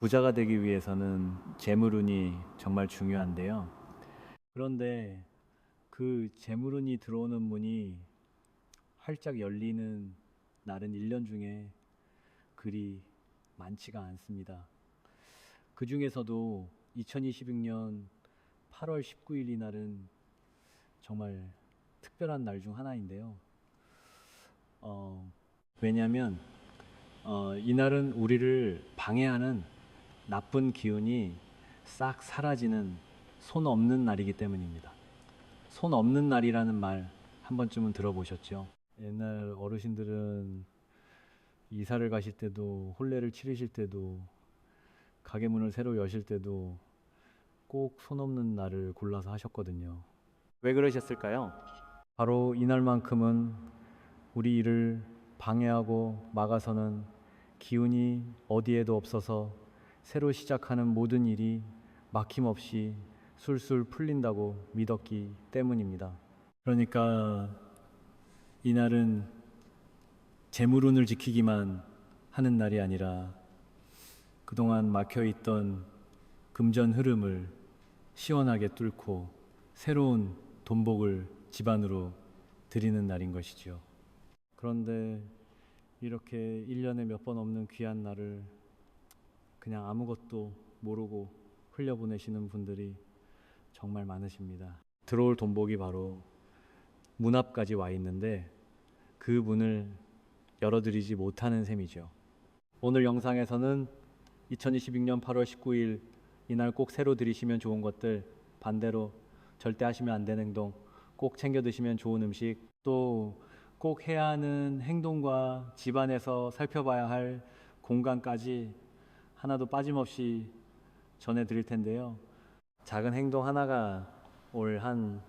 부자가 되기 위해서는 재물운이 정말 중요한데요. 그런데 그 재물운이 들어오는 문이 활짝 열리는 날은 1년 중에 그리 많지가 않습니다. 그 중에서도 2026년 8월 19일 이 날은 정말 특별한 날 중 하나인데요. 왜냐하면 이날은 우리를 방해하는 나쁜 기운이 싹 사라지는 손 없는 날이기 때문입니다. 손 없는 날이라는 말 한 번쯤은 들어보셨죠? 옛날 어르신들은 이사를 가실 때도, 혼례를 치르실 때도, 가게 문을 새로 여실 때도 꼭 손 없는 날을 골라서 하셨거든요. 왜 그러셨을까요? 바로 이날만큼은 우리 일을 방해하고 막아서는 기운이 어디에도 없어서 새로 시작하는 모든 일이 막힘없이 술술 풀린다고 믿었기 때문입니다. 그러니까 이날은 재물운을 지키기만 하는 날이 아니라 그동안 막혀있던 금전 흐름을 시원하게 뚫고 새로운 돈복을 집안으로 드리는 날인 것이죠. 그런데 이렇게 1년에 몇 번 없는 귀한 날을 그냥 아무것도 모르고 흘려보내시는 분들이 정말 많으십니다. 들어올 돈복이 바로 문 앞까지 와 있는데 그 문을 열어드리지 못하는 셈이죠. 오늘 영상에서는 2026년 8월 19일 이날 꼭 새로 드리시면 좋은 것들, 반대로 절대 하시면 안 되는 행동, 꼭 챙겨 드시면 좋은 음식, 또 꼭 해야 하는 행동과 집안에서 살펴봐야 할 공간까지 하나도 빠짐없이 전해 드릴 텐데요. 작은 행동 하나가 올 한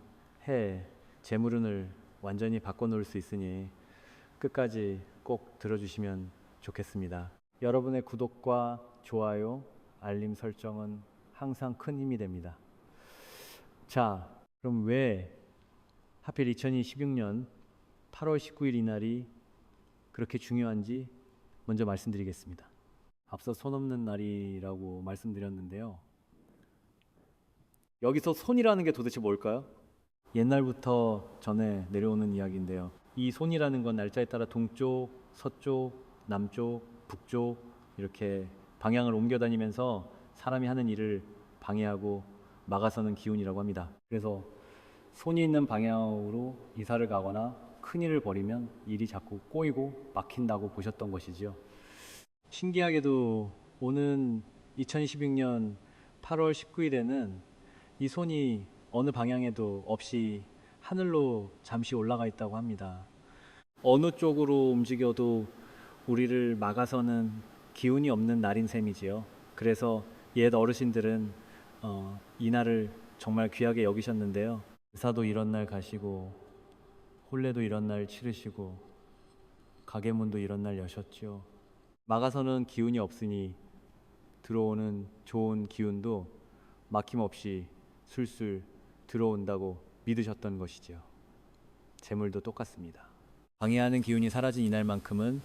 해 재물운을 완전히 바꿔놓을 수 있으니 끝까지 꼭 들어주시면 좋겠습니다. 여러분의 구독과 좋아요, 알림 설정은 항상 큰 힘이 됩니다. 자, 그럼 왜 하필 2026년 8월 19일 이날이 그렇게 중요한지 먼저 말씀드리겠습니다. 앞서 손 없는 날이라고 말씀드렸는데요. 여기서 손이라는 게 도대체 뭘까요? 옛날부터 전해 내려오는 이야기인데요. 이 손이라는 건 날짜에 따라 동쪽, 서쪽, 남쪽, 북쪽 이렇게 방향을 옮겨 다니면서 사람이 하는 일을 방해하고 막아서는 기운이라고 합니다. 그래서 손이 있는 방향으로 이사를 가거나 큰 일을 벌이면 일이 자꾸 꼬이고 막힌다고 보셨던 것이지요. 신기하게도 오는 2026년 8월 19일에는 이 손이 어느 방향에도 없이 하늘로 잠시 올라가 있다고 합니다. 어느 쪽으로 움직여도 우리를 막아서는 기운이 없는 날인 셈이지요. 그래서 옛 어르신들은 이 날을 정말 귀하게 여기셨는데요. 의사도 이런 날 가시고 혼례도 이런 날 치르시고 가게 문도 이런 날 여셨죠. 막아서는 기운이 없으니 들어오는 좋은 기운도 막힘없이 술술 들어온다고 믿으셨던 것이죠. 재물도 똑같습니다. 방해하는 기운이 사라진 이날만큼은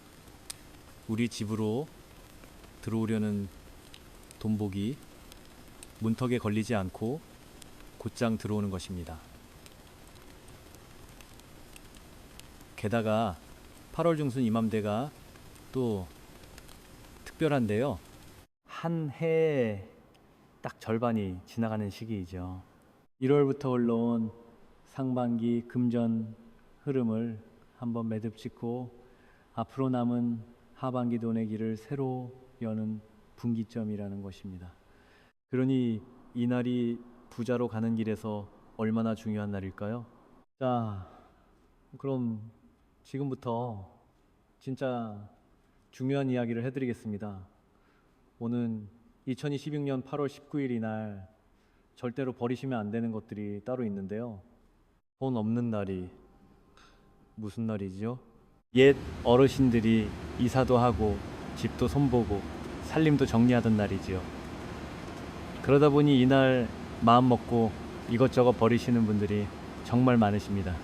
우리 집으로 들어오려는 돈복이 문턱에 걸리지 않고 곧장 들어오는 것입니다. 게다가 8월 중순 이맘때가 또 특별한데요. 한 해에 딱 절반이 지나가는 시기이죠. 1월부터 흘러온 상반기 금전 흐름을 한번 매듭 짓고 앞으로 남은 하반기 돈의 길을 새로 여는 분기점이라는 것입니다. 그러니 이 날이 부자로 가는 길에서 얼마나 중요한 날일까요? 자, 그럼 지금부터 진짜 중요한 이야기를 해드리겠습니다. 오는 2026년 8월 19일 이날 절대로 버리시면 안 되는 것들이 따로 있는데요. 돈 없는 날이 무슨 날이죠? 옛 어르신들이 이사도 하고 집도 손보고 살림도 정리하던 날이지요. 그러다 보니 이날 마음 먹고 이것저것 버리시는 분들이 정말 많으십니다.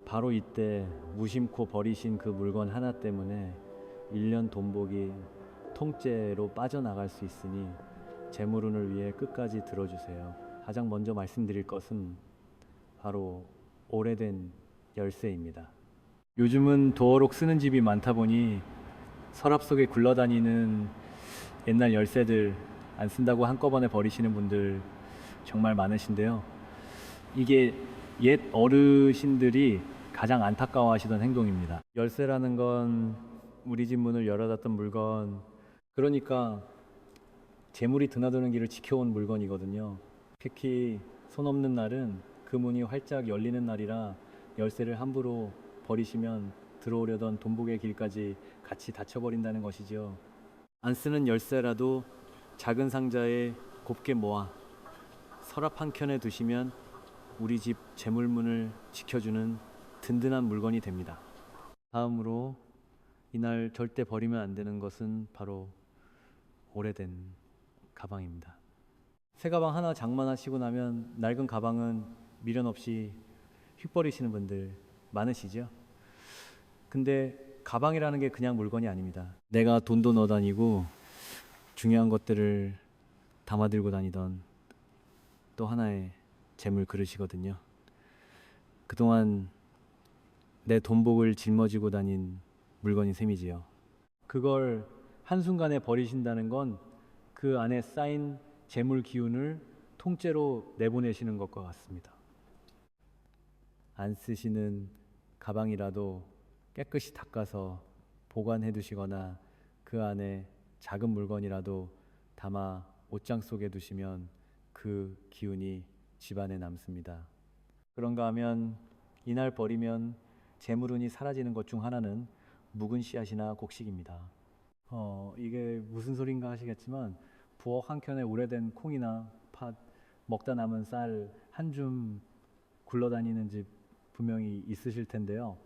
바로 이때 무심코 버리신 그 물건 하나 때문에 1년 돈복이 통째로 빠져나갈 수 있으니 재물운을 위해 끝까지 들어주세요. 가장 먼저 말씀드릴 것은 바로 오래된 열쇠입니다. 요즘은 도어록 쓰는 집이 많다 보니 서랍 속에 굴러다니는 옛날 열쇠들 안 쓴다고 한꺼번에 버리시는 분들 정말 많으신데요. 이게 옛 어르신들이 가장 안타까워하시던 행동입니다. 열쇠라는 건 우리 집 문을 열어놨던 물건, 그러니까 재물이 드나드는 길을 지켜온 물건이거든요. 특히 손 없는 날은 그 문이 활짝 열리는 날이라 열쇠를 함부로 버리시면 들어오려던 돈복의 길까지 같이 닫혀버린다는 것이지요. 안 쓰는 열쇠라도 작은 상자에 곱게 모아 서랍 한켠에 두시면 우리 집 재물문을 지켜주는 든든한 물건이 됩니다. 다음으로 이날 절대 버리면 안 되는 것은 바로 오래된 가방입니다. 새 가방 하나 장만하시고 나면 낡은 가방은 미련 없이 휙버리시는 분들 많으시죠? 근데 가방이라는 게 그냥 물건이 아닙니다. 내가 돈도 넣어 다니고 중요한 것들을 담아 들고 다니던 또 하나의 재물 그릇이거든요. 그동안 내 돈복을 짊어지고 다닌 물건인 셈이지요. 그걸 한순간에 버리신다는 건 그 안에 쌓인 재물 기운을 통째로 내보내시는 것과 같습니다. 안 쓰시는 가방이라도 깨끗이 닦아서 보관해 두시거나 그 안에 작은 물건이라도 담아 옷장 속에 두시면 그 기운이 집안에 남습니다. 그런가 하면 이날 버리면 재물운이 사라지는 것 중 하나는 묵은 씨앗이나 곡식입니다. 이게 무슨 소린가 하시겠지만 부엌 한켠에 오래된 콩이나 팥, 먹다 남은 쌀 한 줌 굴러다니는 집 분명히 있으실 텐데요.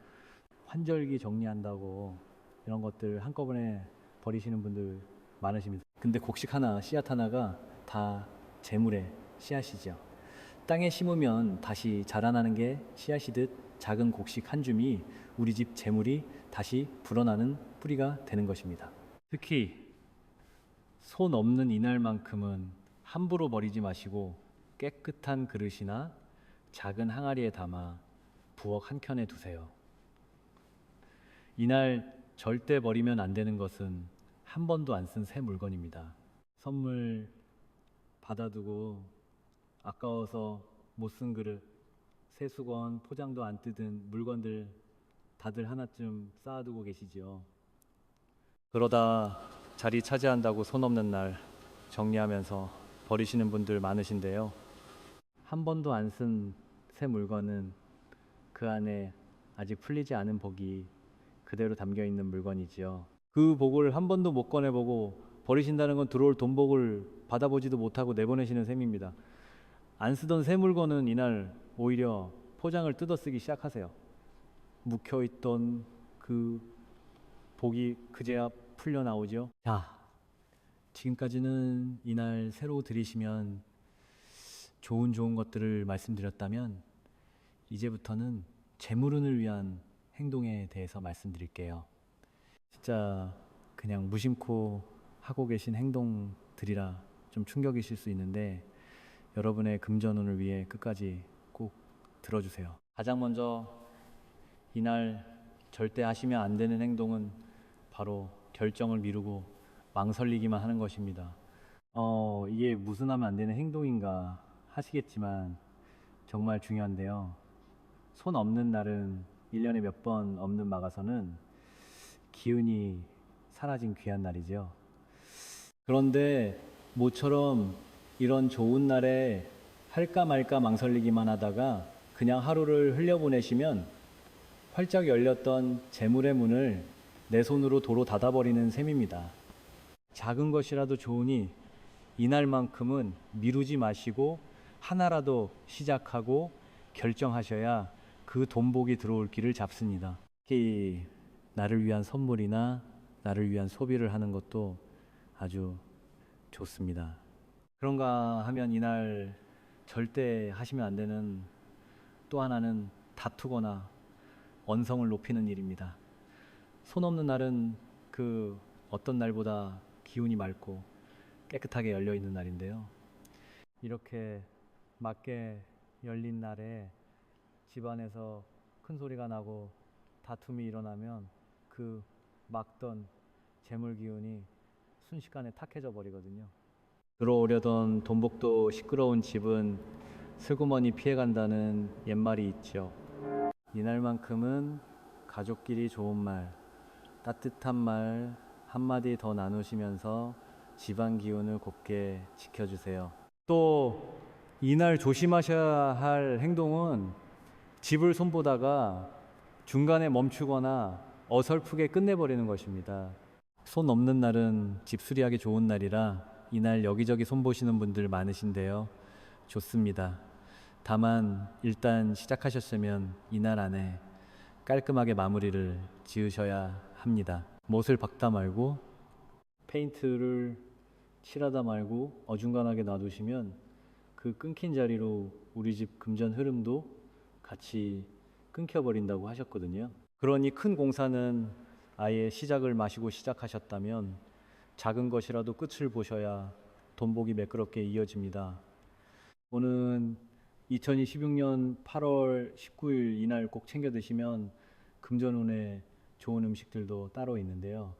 환절기 정리한다고 이런 것들 한꺼번에 버리시는 분들 많으십니다. 근데 곡식 하나, 씨앗 하나가 다 재물의 씨앗이죠. 땅에 심으면 다시 자라나는 게 씨앗이듯 작은 곡식 한 줌이 우리 집 재물이 다시 불어나는 뿌리가 되는 것입니다. 특히 손 없는 이날만큼은 함부로 버리지 마시고 깨끗한 그릇이나 작은 항아리에 담아 부엌 한켠에 두세요. 이날 절대 버리면 안 되는 것은 한 번도 안 쓴 새 물건입니다. 선물 받아두고 아까워서 못 쓴 그릇, 새 수건, 포장도 안 뜯은 물건들 다들 하나쯤 쌓아두고 계시지요. 그러다 자리 차지한다고 손 없는 날 정리하면서 버리시는 분들 많으신데요. 한 번도 안 쓴 새 물건은 그 안에 아직 풀리지 않은 복이 그대로 담겨 있는 물건이지요. 그 복을 한 번도 못 꺼내보고 버리신다는 건 들어올 돈복을 받아보지도 못하고 내보내시는 셈입니다. 안 쓰던 새 물건은 이날 오히려 포장을 뜯어쓰기 시작하세요. 묵혀있던 그 복이 그제야 풀려 나오죠. 자, 지금까지는 이날 새로 들이시면 좋은 것들을 말씀드렸다면 이제부터는 재물운을 위한 행동에 대해서 말씀드릴게요. 진짜 그냥 무심코 하고 계신 행동들이라 좀 충격이실 수 있는데 여러분의 금전운을 위해 끝까지 꼭 들어주세요. 가장 먼저 이날 절대 하시면 안 되는 행동은 바로 결정을 미루고 망설이기만 하는 것입니다. 이게 무슨 하면 안 되는 행동인가 하시겠지만 정말 중요한데요. 손 없는 날은 1년에 몇 번 없는 막아서는 기운이 사라진 귀한 날이죠. 그런데 모처럼 이런 좋은 날에 할까 말까 망설이기만 하다가 그냥 하루를 흘려보내시면 활짝 열렸던 재물의 문을 내 손으로 도로 닫아버리는 셈입니다. 작은 것이라도 좋으니 이날만큼은 미루지 마시고 하나라도 시작하고 결정하셔야 그 돈복이 들어올 길을 잡습니다. 특히 나를 위한 선물이나 나를 위한 소비를 하는 것도 아주 좋습니다. 그런가 하면 이날 절대 하시면 안 되는 또 하나는 다투거나 언성을 높이는 일입니다. 손 없는 날은 그 어떤 날보다 기운이 맑고 깨끗하게 열려 있는 날인데요. 이렇게 맑게 열린 날에 집안에서 큰 소리가 나고 다툼이 일어나면 그 막던 재물 기운이 순식간에 탁해져 버리거든요. 들어오려던 돈복도 시끄러운 집은 슬그머니 피해간다는 옛말이 있죠. 이날만큼은 가족끼리 좋은 말, 따뜻한 말 한마디 더 나누시면서 집안 기운을 곱게 지켜주세요. 또 이날 조심하셔야 할 행동은 집을 손보다가 중간에 멈추거나 어설프게 끝내버리는 것입니다. 손 없는 날은 집 수리하기 좋은 날이라 이날 여기저기 손보시는 분들 많으신데요. 좋습니다. 다만 일단 시작하셨으면 이날 안에 깔끔하게 마무리를 지으셔야 합니다. 못을 박다 말고 페인트를 칠하다 말고 어중간하게 놔두시면 그 끊긴 자리로 우리 집 금전 흐름도 같이 끊겨버린다고 하셨거든요. 그러니 큰 공사는 아예 시작을 마시고 시작하셨다면 작은 것이라도 끝을 보셔야 돈복이 매끄럽게 이어집니다. 오는 2026년 8월 19일 이날 꼭 챙겨 드시면 금전운에 좋은 음식들도 따로 있는데요.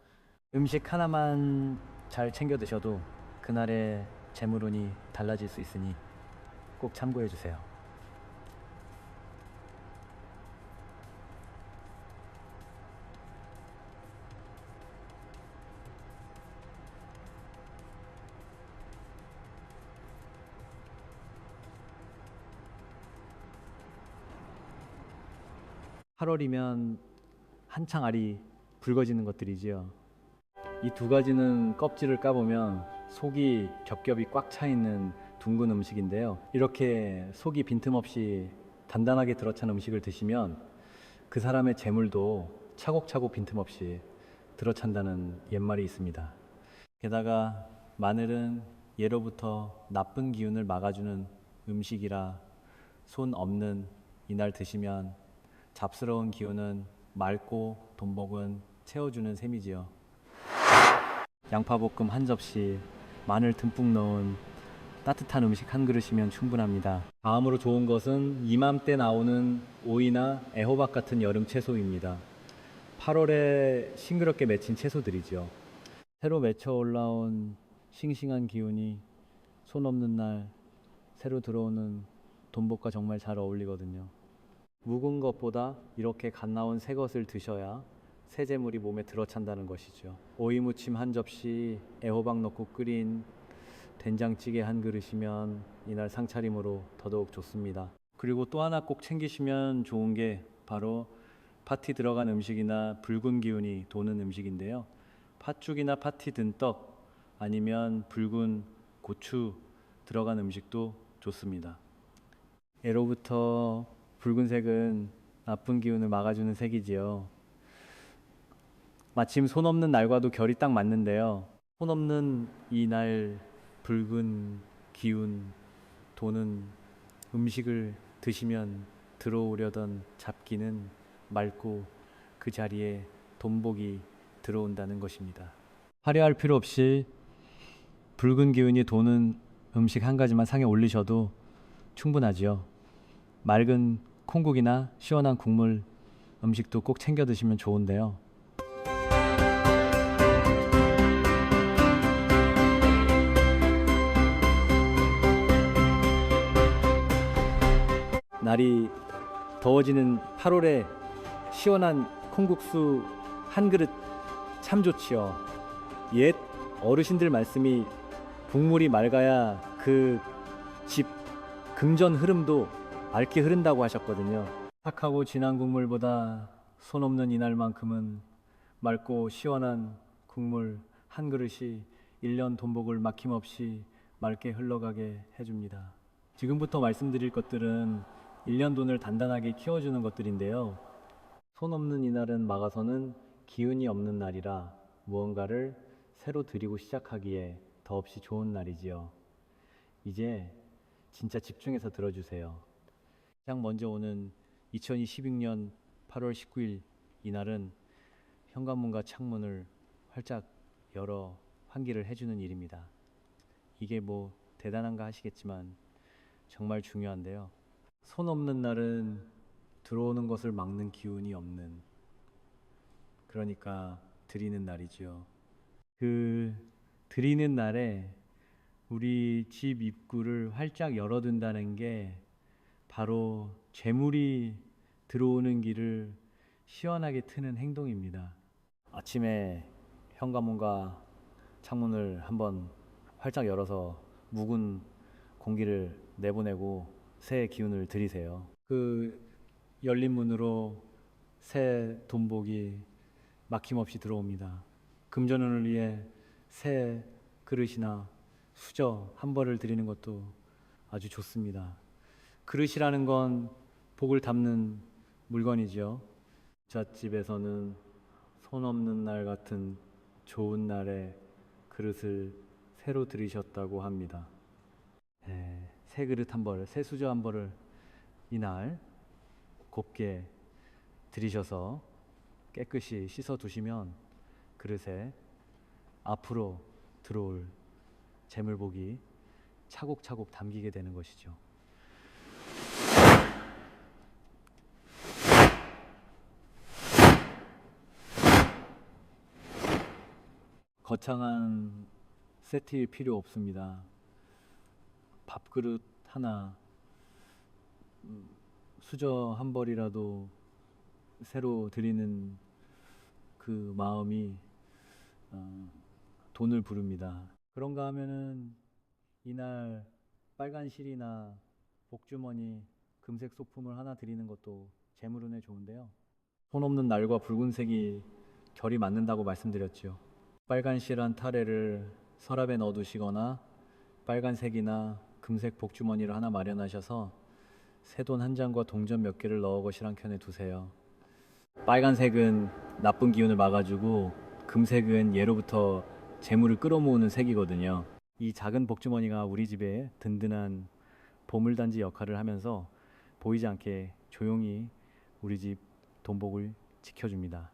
음식 하나만 잘 챙겨 드셔도 그날의 재물운이 달라질 수 있으니 꼭 참고해 주세요. 8월이면 한창 알이 붉어지는 것들이지요. 이 두 가지는 껍질을 까보면 속이 겹겹이 꽉 차 있는 둥근 음식인데요. 이렇게 속이 빈틈없이 단단하게 들어찬 음식을 드시면 그 사람의 재물도 차곡차곡 빈틈없이 들어찬다는 옛말이 있습니다. 게다가 마늘은 예로부터 나쁜 기운을 막아주는 음식이라 손 없는 이날 드시면 잡스러운 기운은 맑고 돈복은 채워주는 셈이지요. 양파볶음 한 접시, 마늘 듬뿍 넣은 따뜻한 음식 한 그릇이면 충분합니다. 다음으로 좋은 것은 이맘때 나오는 오이나 애호박 같은 여름 채소입니다. 8월에 싱그럽게 맺힌 채소들이죠. 새로 맺혀 올라온 싱싱한 기운이 손 없는 날 새로 들어오는 돈복과 정말 잘 어울리거든요. 묵은 것보다 이렇게 갓 나온 새 것을 드셔야 새 재물이 몸에 들어찬다는 것이죠. 오이 무침 한 접시, 애호박 넣고 끓인 된장찌개 한 그릇이면 이날 상차림으로 더더욱 좋습니다. 그리고 또 하나 꼭 챙기시면 좋은 게 바로 파티 들어간 음식이나 붉은 기운이 도는 음식인데요. 팥죽이나 파티 든 떡 아니면 붉은 고추 들어간 음식도 좋습니다. 예로부터 붉은색은 나쁜 기운을 막아주는 색이지요. 마침 손 없는 날과도 결이 딱 맞는데요. 손 없는 이 날 붉은 기운 도는 음식을 드시면 들어오려던 잡기는 맑고 그 자리에 돈복이 들어온다는 것입니다. 화려할 필요 없이 붉은 기운이 도는 음식 한 가지만 상에 올리셔도 충분하지요. 맑은 콩국이나 시원한 국물 음식도 꼭 챙겨 드시면 좋은데요. 날이 더워지는 8월에 시원한 콩국수 한 그릇 참 좋지요. 옛 어르신들 말씀이 국물이 맑아야 그 집 금전 흐름도 맑게 흐른다고 하셨거든요. 탁하고 진한 국물보다 손 없는 이날만큼은 맑고 시원한 국물 한 그릇이 1년 돈복을 막힘없이 맑게 흘러가게 해줍니다. 지금부터 말씀드릴 것들은 1년 돈을 단단하게 키워주는 것들인데요. 손 없는 이날은 막아서는 기운이 없는 날이라 무언가를 새로 드리고 시작하기에 더없이 좋은 날이지요. 이제 진짜 집중해서 들어주세요. 가장 먼저 오는 2026년 8월 19일 이날은 현관문과 창문을 활짝 열어 환기를 해주는 일입니다. 이게 뭐 대단한가 하시겠지만 정말 중요한데요. 손 없는 날은 들어오는 것을 막는 기운이 없는, 그러니까 드리는 날이죠. 그 드리는 날에 우리 집 입구를 활짝 열어둔다는 게 바로 재물이 들어오는 길을 시원하게 트는 행동입니다. 아침에 현관문과 창문을 한번 활짝 열어서 묵은 공기를 내보내고 새 기운을 들이세요. 그 열린 문으로 새 돈복이 막힘없이 들어옵니다. 금전운을 위해 새 그릇이나 수저 한 벌을 드리는 것도 아주 좋습니다. 그릇이라는 건 복을 담는 물건이지요. 부잣집에서는 손 없는 날 같은 좋은 날에 그릇을 새로 들이셨다고 합니다. 새 그릇 한 벌, 새 수저 한 벌을 이날 곱게 들이셔서 깨끗이 씻어 두시면 그릇에 앞으로 들어올 재물복이 차곡차곡 담기게 되는 것이죠. 거창한 세트일 필요 없습니다. 밥그릇 하나, 수저 한 벌이라도 새로 드리는 그 마음이 돈을 부릅니다. 그런가 하면은 이날 빨간 실이나 복주머니, 금색 소품을 하나 드리는 것도 재물운에 좋은데요. 손 없는 날과 붉은색이 결이 맞는다고 말씀드렸죠. 빨간 실한 타래를 서랍에 넣어두시거나 빨간색이나 금색 복주머니를 하나 마련하셔서 새돈 한 장과 동전 몇 개를 넣어 거실 한켠에 두세요. 빨간색은 나쁜 기운을 막아주고 금색은 예로부터 재물을 끌어모으는 색이거든요. 이 작은 복주머니가 우리 집에 든든한 보물단지 역할을 하면서 보이지 않게 조용히 우리 집 돈복을 지켜줍니다.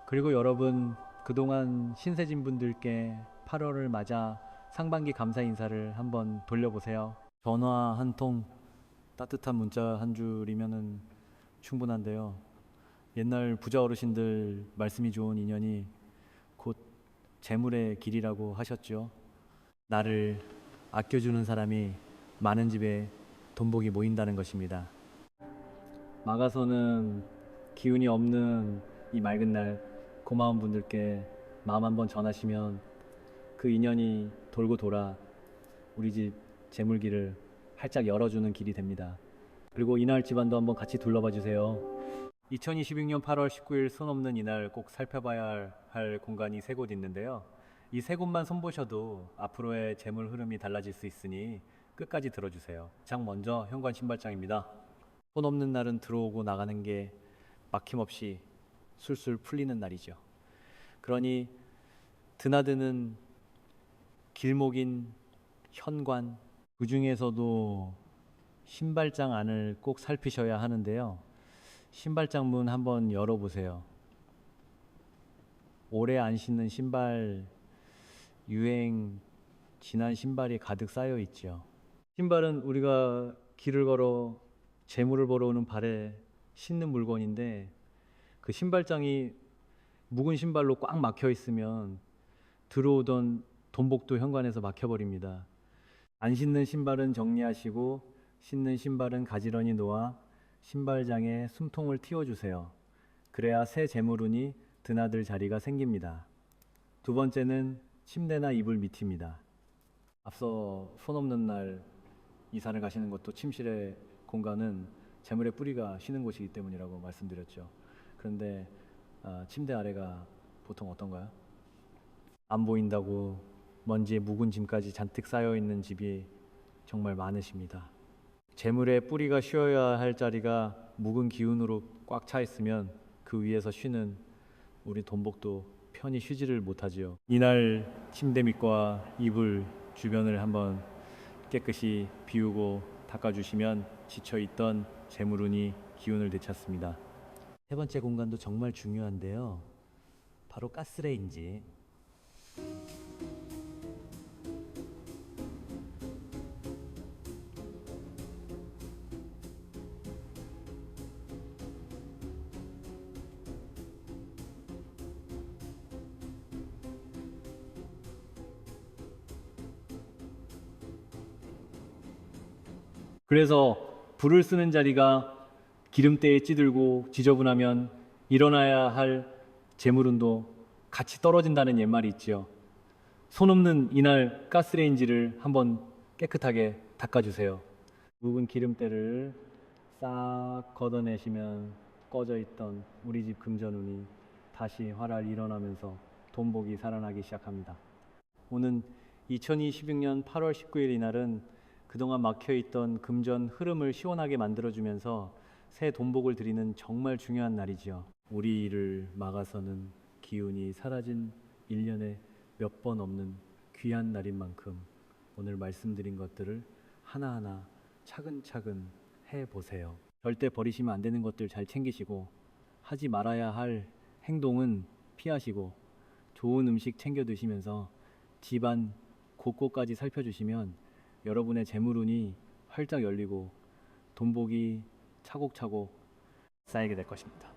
그리고 여러분, 그동안 신세진 분들께 8월을 맞아 상반기 감사 인사를 한번 돌려보세요. 전화 한 통, 따뜻한 문자 한 줄이면은 충분한데요. 옛날 부자 어르신들 말씀이 좋은 인연이 곧 재물의 길이라고 하셨죠. 나를 아껴주는 사람이 많은 집에 돈복이 모인다는 것입니다. 막아서는 기운이 없는 이 맑은 날 고마운 분들께 마음 한번 전하시면 그 인연이 돌고 돌아 우리 집 재물길을 활짝 열어주는 길이 됩니다. 그리고 이날 집안도 한번 같이 둘러봐 주세요. 2026년 8월 19일 손 없는 이날 꼭 살펴봐야 할 공간이 세 곳 있는데요. 이 세 곳만 손보셔도 앞으로의 재물 흐름이 달라질 수 있으니 끝까지 들어주세요. 가장 먼저 현관 신발장입니다. 손 없는 날은 들어오고 나가는 게 막힘없이 술술 풀리는 날이죠. 그러니 드나드는 길목인 현관, 그 중에서도 신발장 안을 꼭 살피셔야 하는데요. 신발장 문 한번 열어보세요. 오래 안 신는 신발, 유행 지난 신발이 가득 쌓여 있죠. 신발은 우리가 길을 걸어 재물을 보러 오는 발에 신는 물건인데 그 신발장이 묵은 신발로 꽉 막혀 있으면 들어오던 돈복도 현관에서 막혀버립니다. 안 신는 신발은 정리하시고 신는 신발은 가지런히 놓아 신발장에 숨통을 틔워주세요. 그래야 새 재물운이 드나들 자리가 생깁니다. 두 번째는 침대나 이불 밑입니다. 앞서 손 없는 날 이사를 가시는 것도 침실의 공간은 재물의 뿌리가 쉬는 곳이기 때문이라고 말씀드렸죠. 그런데 침대 아래가 보통 어떤가요? 안 보인다고 먼지에 묵은 짐까지 잔뜩 쌓여있는 집이 정말 많으십니다. 재물의 뿌리가 쉬어야 할 자리가 묵은 기운으로 꽉 차 있으면 그 위에서 쉬는 우리 돈복도 편히 쉬지를 못하지요. 이날 침대 밑과 이불 주변을 한번 깨끗이 비우고 닦아주시면 지쳐있던 재물운이 기운을 되찾습니다. 세 번째 공간도 정말 중요한데요. 바로 가스레인지. 그래서 불을 쓰는 자리가 기름때에 찌들고 지저분하면 일어나야 할 재물운도 같이 떨어진다는 옛말이 있지요. 손 없는 이날 가스레인지를 한번 깨끗하게 닦아주세요. 묵은 기름때를 싹 걷어내시면 꺼져 있던 우리 집 금전운이 다시 활활 일어나면서 돈복이 살아나기 시작합니다. 오는 2026년 8월 19일 이날은 그동안 막혀있던 금전 흐름을 시원하게 만들어주면서 새 돈복을 드리는 정말 중요한 날이지요. 우리 일을 막아서는 기운이 사라진 1년에 몇 번 없는 귀한 날인 만큼 오늘 말씀드린 것들을 하나하나 차근차근 해보세요. 절대 버리시면 안 되는 것들 잘 챙기시고 하지 말아야 할 행동은 피하시고 좋은 음식 챙겨 드시면서 집안 곳곳까지 살펴주시면 여러분의 재물운이 활짝 열리고 돈복이 차곡차곡 쌓이게 될 것입니다.